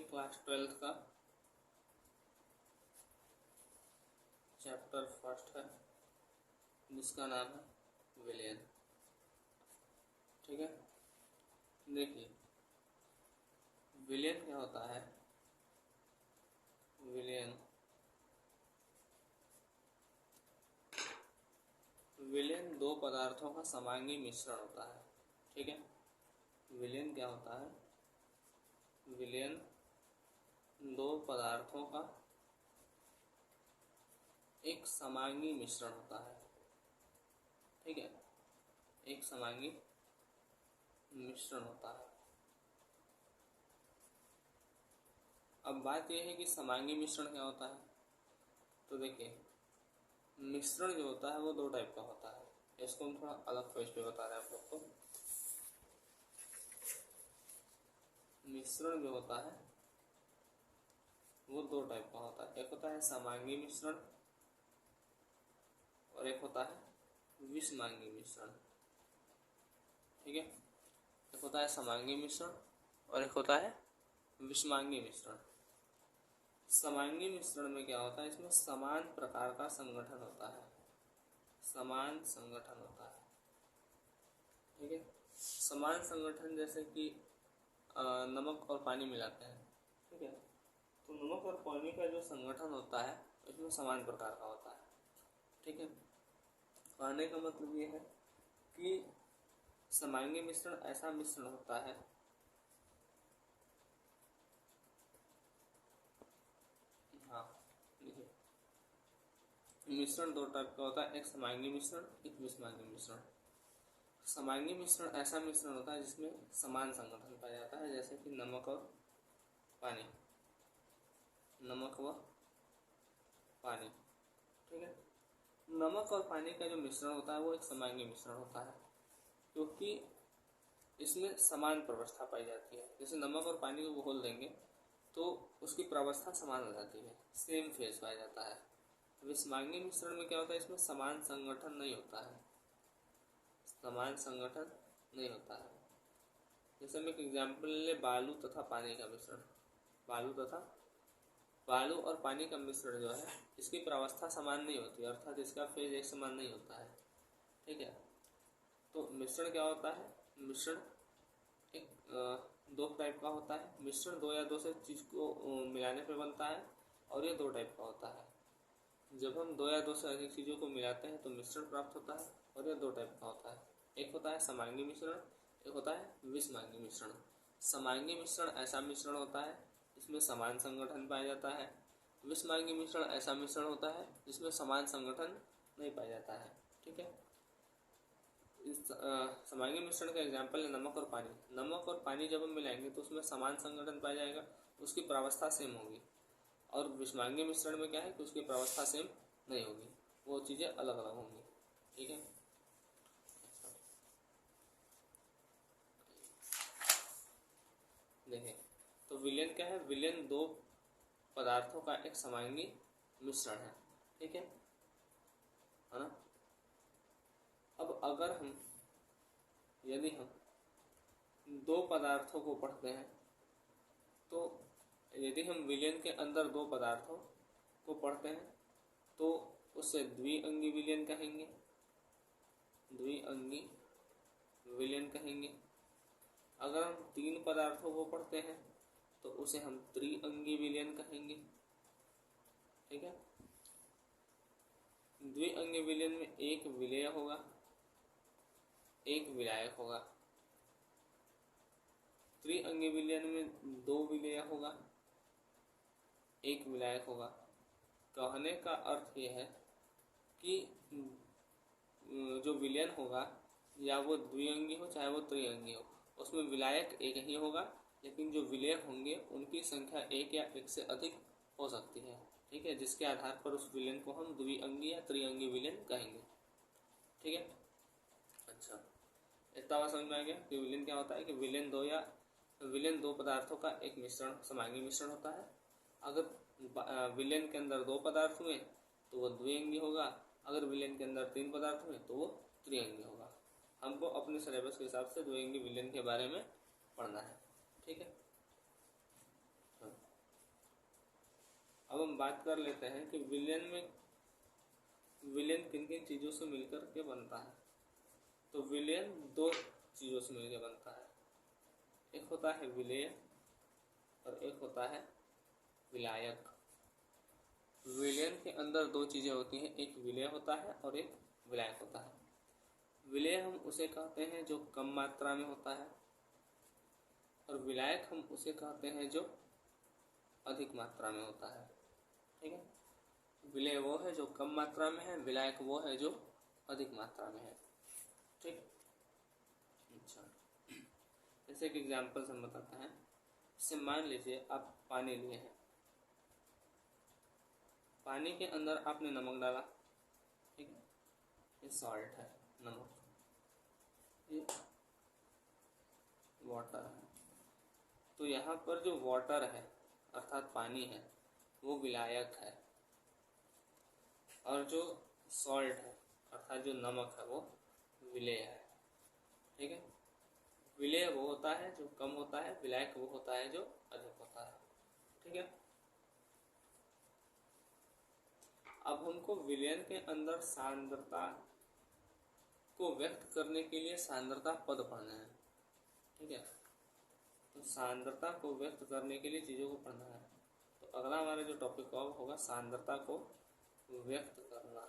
Class 12th का chapter first है जिसका नाम है विलयन। ठीक है, देखिए विलयन क्या होता है। विलयन दो पदार्थों का समांगी मिश्रण होता है। ठीक है, विलयन क्या होता है। विलयन दो पदार्थों का एक समांगी मिश्रण होता है। ठीक है, एक समांगी मिश्रण होता है। अब बात यह है कि समांगी मिश्रण क्या होता है। तो देखिए मिश्रण जो होता है वो दो टाइप का होता है। इसको हम थोड़ा अलग फेज पे बता रहे हैं आप लोग को। मिश्रण जो होता है वो दो टाइप का होता है। एक होता है समांगी मिश्रण और एक होता है विषमांगी मिश्रण। ठीक है, एक होता है समांगी मिश्रण और एक होता है विषमांगी मिश्रण। समांगी मिश्रण में क्या होता है, इसमें समान प्रकार का संगठन होता है, समान संगठन होता है। ठीक है, समान संगठन जैसे कि नमक और पानी मिलाते हैं। ठीक है, तो नमक और पानी का जो संगठन होता है इसमें समान प्रकार का होता है। ठीक है, कहने का मतलब ये है कि समांगी मिश्रण ऐसा मिश्रण होता है मिश्रण दो टाइप का होता है, एक समांगी मिश्रण, एक विषमांगी मिश्रण। समांगी मिश्रण ऐसा मिश्रण होता है जिसमें समान संगठन पाया जाता है, जैसे कि नमक और पानी, नमक व पानी। ठीक है, नमक और पानी का जो मिश्रण होता है वो एक समांगी मिश्रण होता है क्योंकि इसमें समान प्रवस्था पाई जाती है। जैसे नमक और पानी को घोल देंगे तो उसकी प्रवस्था समान हो जाती है, सेम फेज पाया जाता है। विषमांगी मिश्रण में क्या होता है, इसमें समान संगठन नहीं होता है, समान संगठन नहीं होता है। जैसे हम एक एग्जाम्पल ले, बालू तथा पानी का मिश्रण। बालू और पानी का मिश्रण जो है इसकी प्रावस्था समान नहीं होती, अर्थात इसका फेज एक समान नहीं होता है। ठीक है, तो मिश्रण क्या होता है, मिश्रण एक दो टाइप का होता है। मिश्रण दो या दो से चीज को मिलाने पे बनता है और ये दो टाइप का होता है। जब हम दो या दो से अधिक चीज़ों को मिलाते हैं तो मिश्रण प्राप्त होता है और यह दो टाइप का होता है। एक होता है समांगी मिश्रण, एक होता है विषमांगी मिश्रण। समांगी मिश्रण ऐसा मिश्रण होता है जिसमें समान संगठन पाया जाता है। विषमांगी मिश्रण ऐसा मिश्रण होता है जिसमें समान संगठन नहीं पाया जाता है। ठीक है, इस समांगी मिश्रण का एग्जाम्पल है नमक और पानी। नमक और पानी जब हम मिलाएंगे तो उसमें समान संगठन पाया जाएगा, उसकी प्रावस्था सेम होगी। और विषमांगी मिश्रण में क्या है कि उसकी प्रावस्था सेम नहीं होगी, वो चीज़ें अलग अलग होंगी। ठीक है, देखें तो विलयन क्या है, विलयन दो पदार्थों का एक समांगी मिश्रण है। ठीक है ना। अब अगर हम यदि हम दो पदार्थों को पढ़ते हैं तो यदि हम विलयन के अंदर दो पदार्थों को पढ़ते हैं तो उसे द्विअंगी विलयन कहेंगे, द्विअंगी विलयन कहेंगे। अगर हम तीन पदार्थों को पढ़ते हैं तो उसे हम त्रिअंगी विलयन कहेंगे। ठीक है, द्विअंगी विलयन में एक विलेय होगा, एक विलायक होगा। त्रिअंगी विलयन में दो विलेय होगा, एक विलायक होगा। कहने का अर्थ यह है कि जो विलयन होगा या वो द्विअंगी हो चाहे वो त्रिअंगी हो, उसमें विलायक एक ही होगा, लेकिन जो विलेय होंगे उनकी संख्या एक या एक से अधिक हो सकती है। ठीक है, जिसके आधार पर उस विलयन को हम द्विअंगी या त्रिअंगी विलयन कहेंगे। ठीक है, अच्छा इतना बात समझ में आ गया कि विलयन क्या होता है कि विलयन दो पदार्थों का एक मिश्रण समांगी मिश्रण होता है। अगर विलयन के अंदर दो पदार्थ हुए तो वो द्विअंगी होगा, अगर विलयन के अंदर तीन पदार्थ हुए तो वो त्रिअंगी होगा। हमको अपने सिलेबस के हिसाब से द्विअंगी विलयन के बारे में पढ़ना है। ठीक है, बात कर लेते हैं कि विलयन किन किन चीज़ों से मिलकर के बनता है। तो विलयन दो चीज़ों से मिलकर बनता है, एक होता है विलेय और एक होता है विलायक। विलयन के अंदर दो चीज़ें होती हैं, एक विलेय होता है और एक विलायक होता है। विलेय हम उसे कहते हैं जो कम मात्रा में होता है और विलायक हम उसे कहते हैं जो अधिक मात्रा में होता है। ठीक है, विलेय वो है जो कम मात्रा में है, विलायक वो है जो अधिक मात्रा में है। ठीक, अच्छा, जैसे एक एग्जाम्पल से हम बताते हैं। जैसे मान लीजिए आप पानी लिए हैं, पानी के अंदर आपने नमक डाला, ठीक है, ये सॉल्ट है, नमक, ये वाटर है। तो यहाँ पर जो वाटर है अर्थात पानी है वो विलायक है और जो सॉल्ट है अर्थात जो नमक है वो विलेय है। ठीक है, विलेय वो होता है जो कम होता है, विलायक वो होता है जो अधिक होता है। ठीक है, अब हमको विलयन के अंदर सांद्रता को व्यक्त करने के लिए सांद्रता पद पढ़ना है। ठीक है, तो सांद्रता को व्यक्त करने के लिए चीज़ों को पढ़ना है। तो अगला हमारा जो टॉपिक होगा सांद्रता को व्यक्त करना।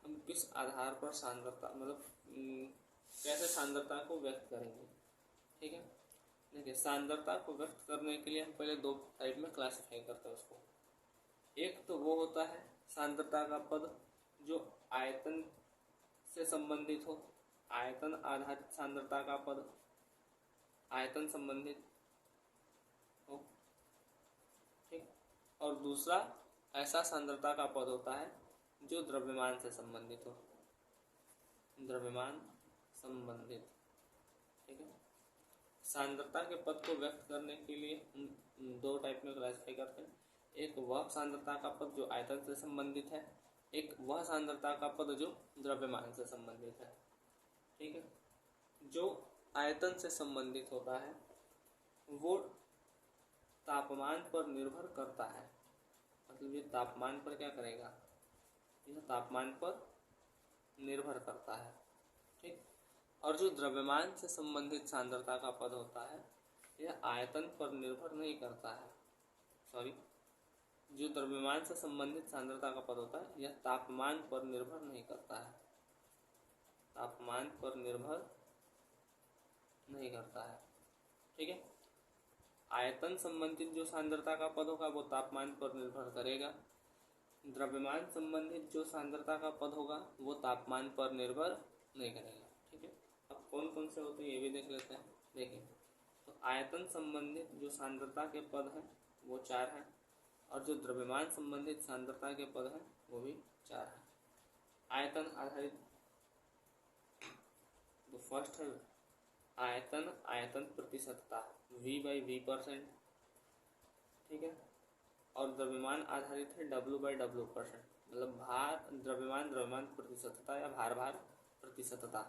हम किस आधार पर सांद्रता मतलब कैसे सांद्रता को व्यक्त करेंगे। ठीक है, देखिए सांद्रता को व्यक्त करने के लिए हम पहले दो टाइप में क्लासिफाई करते हैं उसको। एक तो वो होता है सांद्रता का पद जो आयतन से संबंधित हो, आयतन आधारित सांद्रता का पद आयतन संबंधित हो। ठीक, और दूसरा ऐसा सांद्रता का पद होता है जो द्रव्यमान से संबंधित हो, द्रव्यमान संबंधित। ठीक है, सांद्रता के पद को व्यक्त करने के लिए हम दो टाइप में क्लासिफाई करते हैं। एक वह सांद्रता का पद जो आयतन से संबंधित है, एक वह सांद्रता का पद जो द्रव्यमान से संबंधित है। ठीक है, जो आयतन से संबंधित होता है वो तापमान पर निर्भर करता है, मतलब ये तापमान पर क्या करेगा, यह तापमान पर निर्भर करता है। ठीक, और जो द्रव्यमान से संबंधित सांद्रता का पद होता है यह आयतन पर निर्भर नहीं करता है। सॉरी, जो द्रव्यमान से संबंधित सांद्रता का पद होता है यह तापमान पर निर्भर नहीं करता है, तापमान पर निर्भर नहीं करता है। ठीक है, आयतन संबंधित जो सांद्रता का पद होगा वो तापमान पर निर्भर करेगा, द्रव्यमान संबंधित जो सांद्रता का पद होगा वो तापमान पर निर्भर नहीं करेगा। ठीक है, अब कौन कौन से होते हैं ये भी देख लेते हैं। देखिए, तो आयतन संबंधित जो सांद्रता के पद हैं वो 4 हैं और जो द्रव्यमान संबंधित सांद्रता के पद हैं वो भी 4 हैं। आयतन आधारित, तो फर्स्ट है आयतन प्रतिशतता V/V%। ठीक है, और द्रव्यमान आधारित है W/W%, मतलब भार द्रव्यमान प्रतिशतता या भार प्रतिशतता।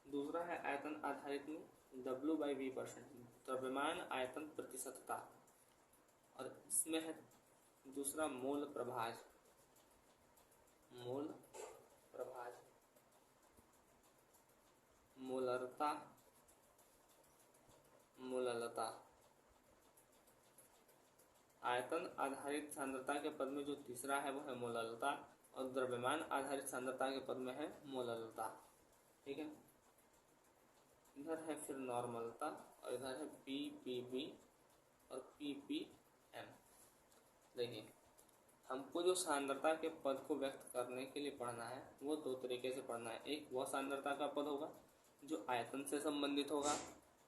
दूसरा है आयतन आधारित में W/V%, द्रव्यमान आयतन प्रतिशतता। और इसमें है दूसरा मोल प्रभाज, मोलरता, मोललता। आयतन आधारित सांद्रता के पद में जो तीसरा है वो है मोललता और द्रव्यमान आधारित सांद्रता के पद में है मोललता। ठीक है, इधर है फिर नॉर्मलता और इधर है PPB और PPM। देखिए, हमको जो सांद्रता के पद को व्यक्त करने के लिए पढ़ना है वो दो तरीके से पढ़ना है। एक वह सांद्रता का पद होगा जो आयतन से संबंधित होगा,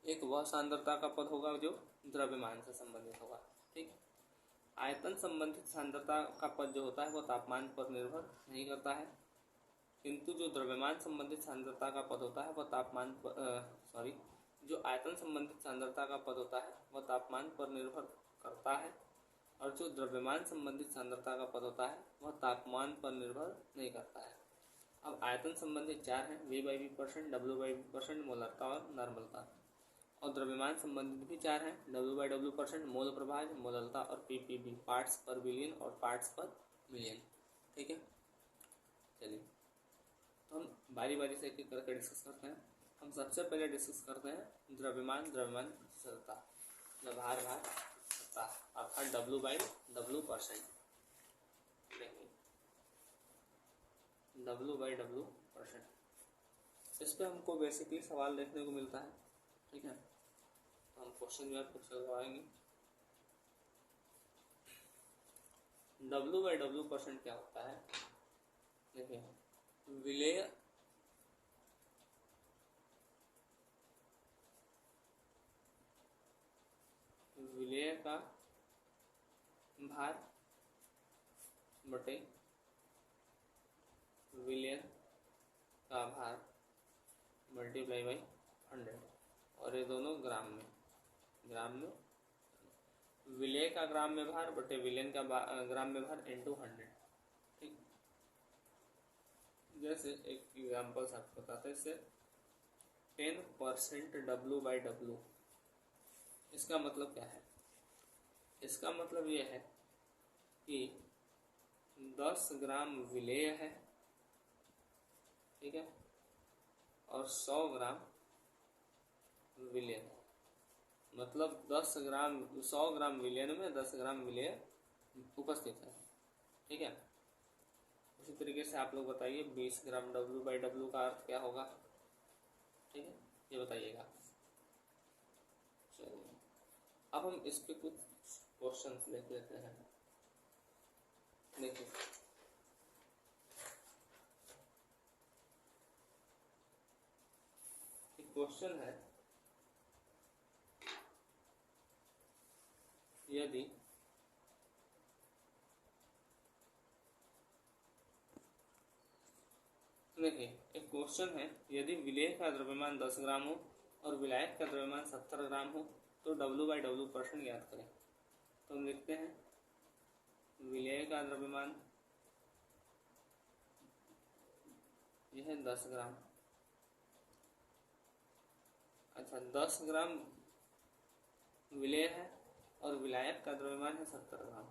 एक वह सांद्रता का पद होगा जो द्रव्यमान से संबंधित होगा। ठीक, आयतन संबंधित सांद्रता का पद जो होता है वो तापमान पर निर्भर नहीं करता है, किंतु जो द्रव्यमान संबंधित सांद्रता का पद होता है वह तापमान पर जो आयतन संबंधित सांद्रता का पद होता है वह तापमान पर निर्भर करता है और जो द्रव्यमान संबंधित सांद्रता का पद होता है वह तापमान पर निर्भर नहीं करता है। अब आयतन संबंधित 4 हैं, V/V%, W/V%, मोलरता और नॉर्मलता। और द्रव्यमान संबंधित भी 4 हैं, W/W%, मोल प्रभाज, मोललता और PPB, पार्ट्स पर बिलियन और पार्ट्स पर मिलियन। ठीक है, चलिए तो हम बारी बारी से एक एक करके डिस्कस करते हैं। हम सबसे पहले डिस्कस करते हैं द्रव्यमान प्रतिशतता, भार सत्ता अर्थात W/W%। W/W%, इस पर हमको बेसिकली सवाल देखने को मिलता है। ठीक है, तो हम क्वेश्चन जो है कुछ करवाएंगे। W/W% क्या होता है? देखिए, विलेय का भार बटे विलेय का भार मल्टीप्लाई बाई 100, और ये दोनों ग्राम में विलेय का ग्राम में भार बटे विलेन का ग्राम में भार इंटू 100। ठीक, जैसे एक एग्जाम्पल आपको बताते हैं, इससे 10% W/W, इसका मतलब क्या है? इसका मतलब ये है कि 10 ग्राम विलेय है, ठीक है, और 100 ग्राम विलेन, मतलब 100 ग्राम विलेन में 10 ग्राम विलेय उपस्थित है। ठीक है, उसी तरीके से आप लोग बताइए 20 ग्राम W/W का अर्थ क्या होगा? ठीक है, ये बताइएगा। चलिए अब हम इस पे कुछ क्वेश्चंस लिख लेते हैं। देखिए, एक क्वेश्चन है, यदि देखिए एक क्वेश्चन है, यदि विलेय का द्रव्यमान 10 ग्राम हो और विलायक का द्रव्यमान 70 ग्राम हो तो W/W% ज्ञात करें। तो हम लिखते हैं विलेय का द्रव्यमान यह है 10 ग्राम। अच्छा, 10 ग्राम विलेय है और विलायक का द्रव्यमान है 70 ग्राम।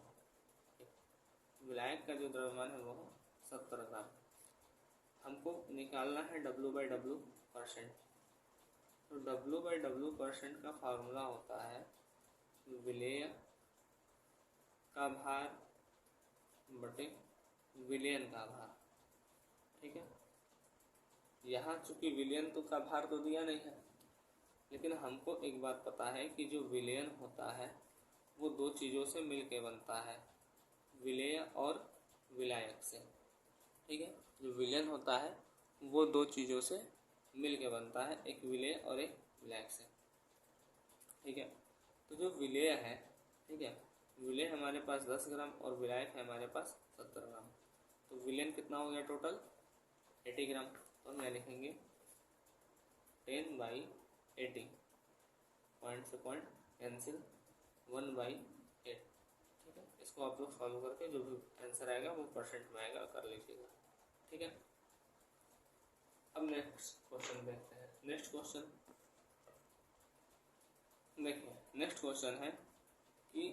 विलायक का जो द्रव्यमान है वो 70 ग्राम। हमको निकालना है W/W%। तो W/W% का फार्मूला होता है विलेय का भार बटे विलेयन का भार। ठीक है, यहाँ चूंकि विलेयन तो का भार तो दिया नहीं है, लेकिन हमको एक बात पता है कि जो विलेयन होता है वो दो चीज़ों से मिलके बनता है, विलेय और विलायक से। ठीक है, जो विलेयन होता है वो दो चीज़ों से मिलके बनता है, एक विलेय और एक विलायक से। ठीक है, तो जो विलेय है, ठीक है, विलेय हमारे पास 10 ग्राम और विलायक है हमारे पास 70 ग्राम। तो विलेयन कितना हो गया टोटल? 80 ग्राम। तो हम यहाँ लिखेंगे 10/80, पॉइंट से पॉइंट कैंसिल, 1/8। ठीक है, इसको आप लोग सॉल्व करके जो भी आंसर आएगा वो परसेंट में आएगा, कर लीजिएगा। ठीक है, अब नेक्स्ट क्वेश्चन देखते हैं। नेक्स्ट क्वेश्चन देखिए, नेक्स्ट क्वेश्चन है कि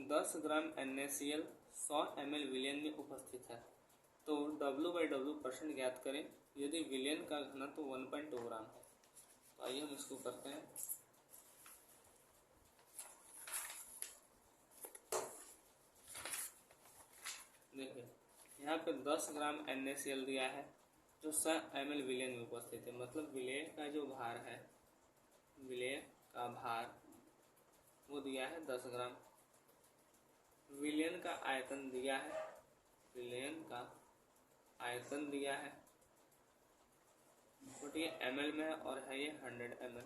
10 ग्राम NaCl 100 ml विलेन में उपस्थित है, तो W/W% ज्ञात करें यदि विलेन का घनत्व 1.2 ग्राम है। तो आइए हम इसको करते हैं। देखिए, यहाँ पे 10 ग्राम NaCl दिया है जो 100 ml विलेन में उपस्थित है, मतलब विलेय का जो भार है, विलेय का भार वो दिया है 10 ग्राम। विलेन का आयतन दिया है, विलेन का आयतन दिया है, बट ये ml में है और है ये 100 ml।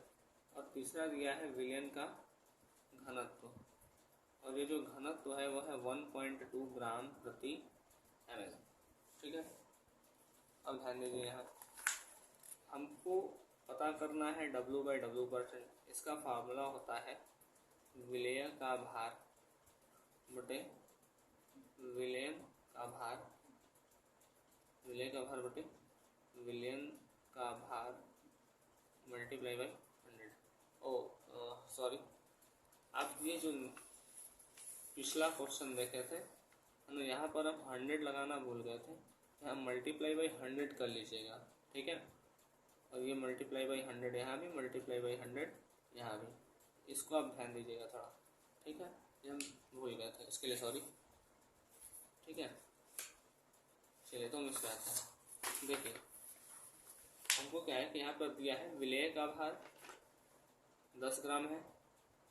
और तीसरा दिया है विलेन का घनत्व, और ये जो घनत्व है वो है 1.2 ग्राम प्रति ml। ठीक है, अब ध्यान दीजिए, यहाँ हमको पता करना है W/W%। इसका फार्मूला होता है विलेय का भार बटे विलेयन का भार, विलेय का भार बटे विलेयन का भार मल्टीप्लाई बाई 100। सॉरी, आप ये जो पिछला क्वेश्चन देखे थे तो यहाँ पर हम 100 लगाना भूल गए थे, यहाँ मल्टीप्लाई बाई 100 कर लीजिएगा, ठीक है। और ये मल्टीप्लाई बाई 100 यहाँ भी, मल्टीप्लाई बाई 100 यहाँ भी, इसको आप ध्यान दीजिएगा थोड़ा, ठीक है। ये हम भूल गए थे, इसके लिए सॉरी, ठीक है। चलिए तो हम इसमें आते हैं। देखिए हमको क्या है कि यहाँ पर दिया है विलेय का भार 10 ग्राम है,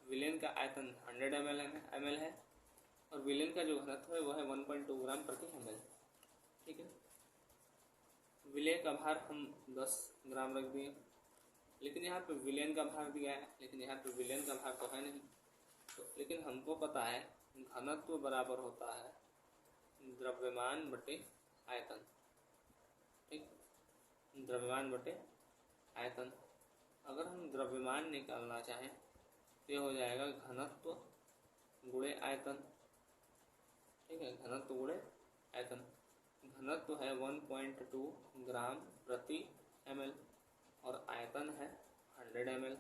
विलेन का आयतन 100 ml है और विलेन का जो घनत्व है वह है 1.2 ग्राम प्रति ml, ठीक है। विलेय का भार हम 10 ग्राम रख दिए, लेकिन यहाँ पे विलेन का भार दिया है, लेकिन यहाँ पे विलेन का भार तो है नहीं, तो लेकिन हमको पता है घनत्व बराबर होता है द्रव्यमान बटे आयतन, ठीक, द्रव्यमान बटे आयतन। अगर हम द्रव्यमान निकालना चाहें तो ये हो जाएगा घनत्व गुणे आयतन, ठीक है, घनत्व गुणे आयतन। घनत्व है 1.2 ग्राम प्रति ml और आयतन है 100 ml,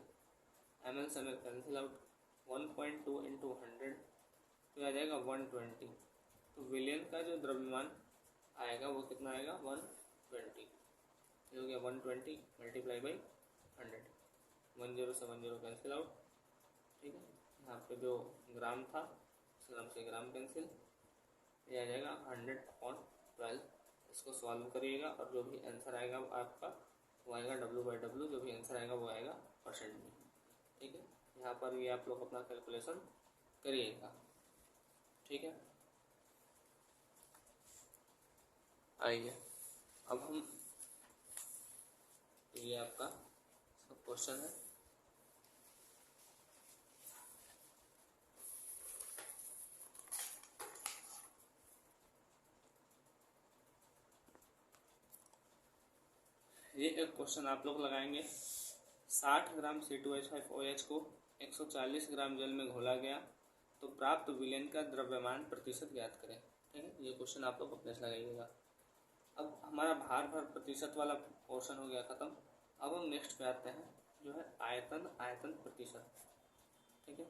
ml से ml कैंसिल आउट, 1.2 इंटू 100 तो आ जाएगा 120। तो विलेन का जो द्रव्यमान आएगा वो कितना आएगा 120, ये हो गया 120 मल्टीप्लाई बाई 100, 10 से 10 कैंसिल आउट, ठीक है। यहाँ पे जो ग्राम था उस ग्राम से ग्राम कैंसिल, ये आ जाएगा 100/12। इसको सॉल्व करिएगा और जो भी आंसर आएगा आपका वो आएगा W/W, जो भी आंसर आएगा वो आएगा परसेंट में, ठीक है। यहाँ पर ये आप लोग अपना कैलकुलेशन करिएगा, ठीक है। आइए अब हम, ये आपका सब क्वेश्चन है, ये एक क्वेश्चन आप लोग लगाएंगे। 60 ग्राम C2H5OH को 140 ग्राम जल में घोला गया तो प्राप्त विलेन का द्रव्यमान प्रतिशत ज्ञात करें, ठीक है। ये क्वेश्चन आप लोग अपने से लगाइएगा। अब हमारा भार भर प्रतिशत वाला पोर्शन हो गया खत्म। अब हम नेक्स्ट पे आते हैं जो है आयतन प्रतिशत, ठीक है।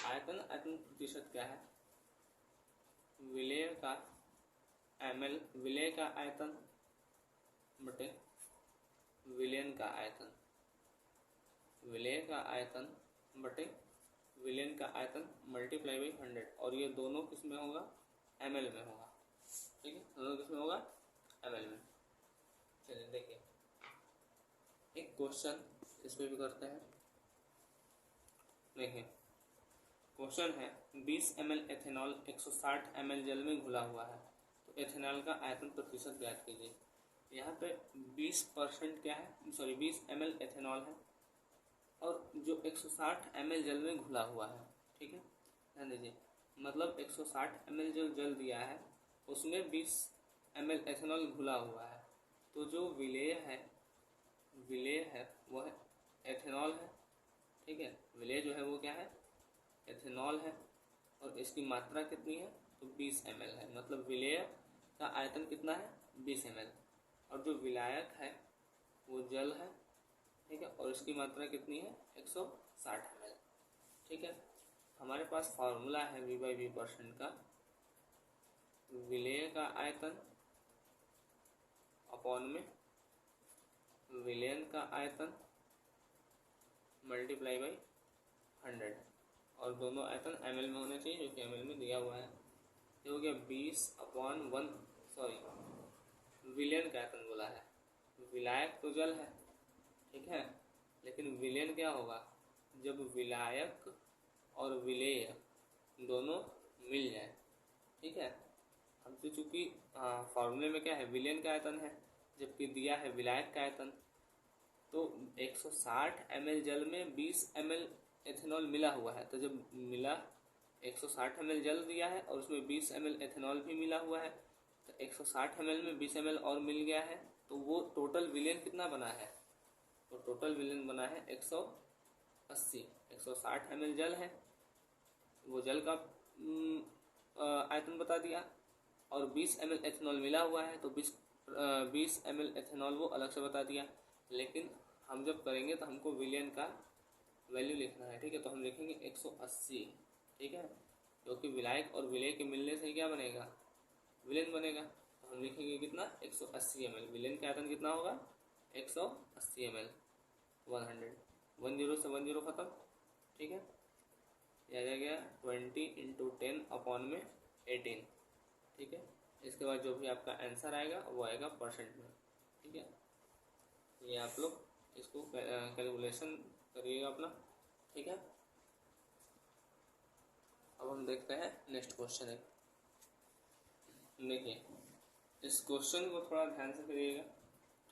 आयतन प्रतिशत क्या है, विलेय का ml, विलेय का आयतन बटे विलेन का आयतन, विलेय का आयतन बटे विलेन का आयतन मल्टीप्लाई बाई 100, और ये दोनों किस में होगा, ml में होगा, ठीक है। दोनों किस में होगा, ml में। चलिए देखिए एक क्वेश्चन इसमें भी करते हैं। देखिए क्वेश्चन है 20 ml एथेनॉल 160 ml जल में घुला हुआ है तो एथेनॉल का आयतन प्रतिशत ज्ञात कीजिए। यहाँ पे 20% क्या है, सॉरी 20 ml एथेनॉल है और जो 160 ml जल में घुला हुआ है, ठीक है। ध्यान दीजिए, मतलब 160 ml जो जल दिया है उसमें 20 ml एथेनॉल घुला हुआ है, तो जो विलेय है वह एथेनॉल है, ठीक है। विलेय जो है वो क्या है, एथेनॉल है और इसकी मात्रा कितनी है तो 20 ml है, मतलब विलेय का आयतन कितना है 20 ml, और जो विलायक है वो जल है, ठीक है, और इसकी मात्रा कितनी है 160 ml, ठीक है। हमारे पास फार्मूला है V/V% का, विलेय का आयतन अपॉन में विलेन का आयतन मल्टीप्लाई बाई 100, और दोनों आयतन ml में होने चाहिए जो कि ml में दिया हुआ है। ये हो गया 20/1, सॉरी विलेन का आयतन बोला है, विलायक तो जल है, ठीक है, लेकिन विलेन क्या होगा, जब विलायक और विलेय दोनों मिल जाए, ठीक है। हमसे चूँकि फॉर्मूले में क्या है विलेन का आयतन है जबकि दिया है विलायक का आयतन, तो 160 ml जल में 20 ml एथेनॉल मिला हुआ है, तो जब मिला 160 ml जल दिया है और उसमें 20 ml एथेनॉल भी मिला हुआ है, तो 160 ml में 20 ml और मिल गया है, तो वो टोटल विलेन कितना बना है, तो टोटल विलेन बना है 180। 160 ml जल है, वो जल का आयतन बता दिया, और 20 ml एथेनॉल मिला हुआ है तो 20 ml एथेनॉल वो अलग से बता दिया। लेकिन हम जब करेंगे तो हमको विलेन का वैल्यू लिखना है, ठीक है। तो हम लिखेंगे 180, ठीक है, क्योंकि विलायक और विलेय के मिलने से क्या बनेगा, विलेन बनेगा। तो हम लिखेंगे कितना, 180 ml। विलेन का आयतन कितना होगा, 180 ml। 100, 10 से 10 खत्म, ठीक है। यह आ गया 20 × 10/18, ठीक है। इसके बाद जो भी आपका आंसर आएगा वो आएगा परसेंट में, ठीक है। ये आप लोग इसको कैलकुलेशन करिएगा अपना, ठीक है। अब हम देखते हैं नेक्स्ट क्वेश्चन है। देखिए इस क्वेश्चन को थोड़ा ध्यान से करिएगा,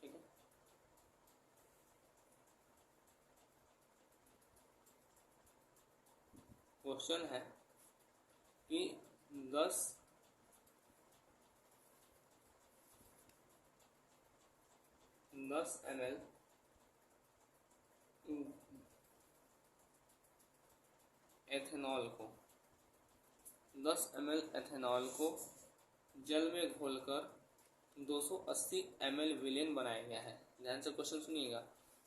ठीक है। क्वेश्चन है कि 10 ml एथेनॉल को 10 ml एथेनॉल को जल में घोलकर 280 ml विलेन बनाया गया है। ध्यान से क्वेश्चन सुनिएगा।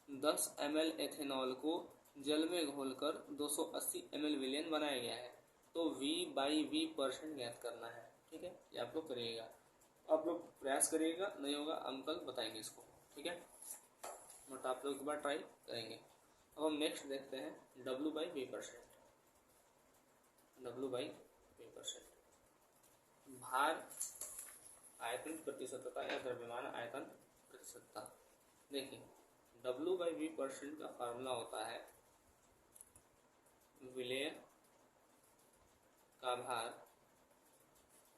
10 ml एथेनॉल को जल में घोलकर 280 ml विलेन बनाया गया है, तो V/V% ज्ञात करना है, ठीक है। ये आप लोग करिएगा, आप लोग प्रयास करिएगा, नहीं होगा हम कल बताएंगे इसको, ठीक है। बट आप लोग एक बार ट्राई करेंगे। अब हम नेक्स्ट देखते हैं W/V%। W/V%, भार आयतन प्रतिशतता या द्रव्यमान आयतन प्रतिशतता। देखिए W/V% का फार्मूला होता है विलेय का भार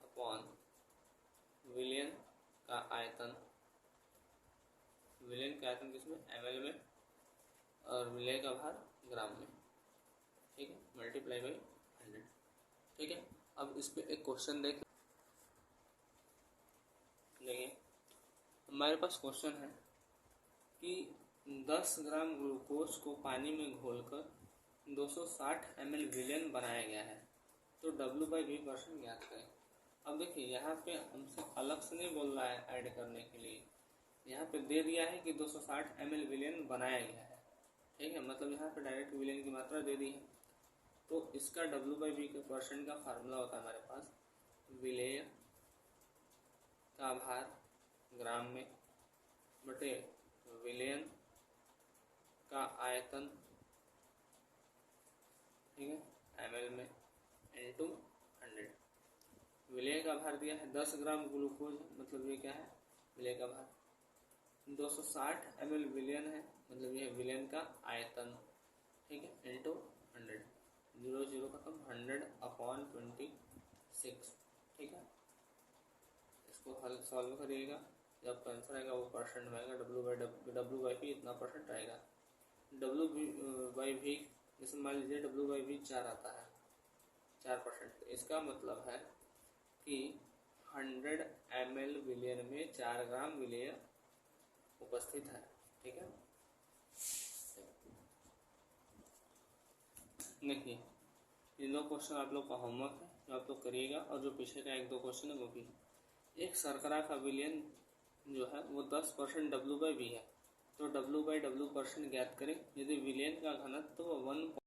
अपॉन विलेन का आयतन। विलेन का आयतन किसमें, ml में, और विलेय का भार ग्राम में, ठीक है, मल्टीप्लाई बाई 100, ठीक है। अब इस पे एक क्वेश्चन देखिए, हमारे पास क्वेश्चन है कि 10 ग्राम ग्लूकोज को पानी में घोलकर 260 ml विलेन बनाया गया है, तो W/V% ज्ञात करें। अब देखिए यहाँ पे हमसे अलग से नहीं बोल रहा है ऐड करने के लिए, यहाँ पे दे दिया है कि 260 ml विलेन बनाया गया है, ठीक है। मतलब यहाँ पे डायरेक्ट विलेन की मात्रा दे दी है, तो इसका W/V% का फार्मूला होता है हमारे पास विलेय का भार ग्राम में बटे विलेन का आयतन, ठीक है, ml में, इंटू 100। विलेय का भार दिया है 10 ग्राम ग्लूकोज, मतलब ये क्या है, विलेय का भार। 260 ml विलेन है, मतलब ये विलेन का आयतन, ठीक है, इंटू 100। 0 0 खत्म, 100/26, ठीक है। इसको हल सॉल्व करिएगा, जब आंसर आएगा वो परसेंट में आएगा। W/V इतना परसेंट आएगा। W/V जैसे मान लीजिए W/V 4 आता है, 4%, इसका मतलब है कि 100 ml विलेन में 4 ग्राम विलेय उपस्थित है, ठीक है। देखिए ये 2 क्वेश्चन आप लोग का होमवर्क है, जो आप लोग करिएगा, और जो पीछे का 1-2 क्वेश्चन है वो भी। एक शर्करा का विलेन जो है वो 10% W/V है, तो W/W% ज्ञात करें यदि विलेन का घनत्व 1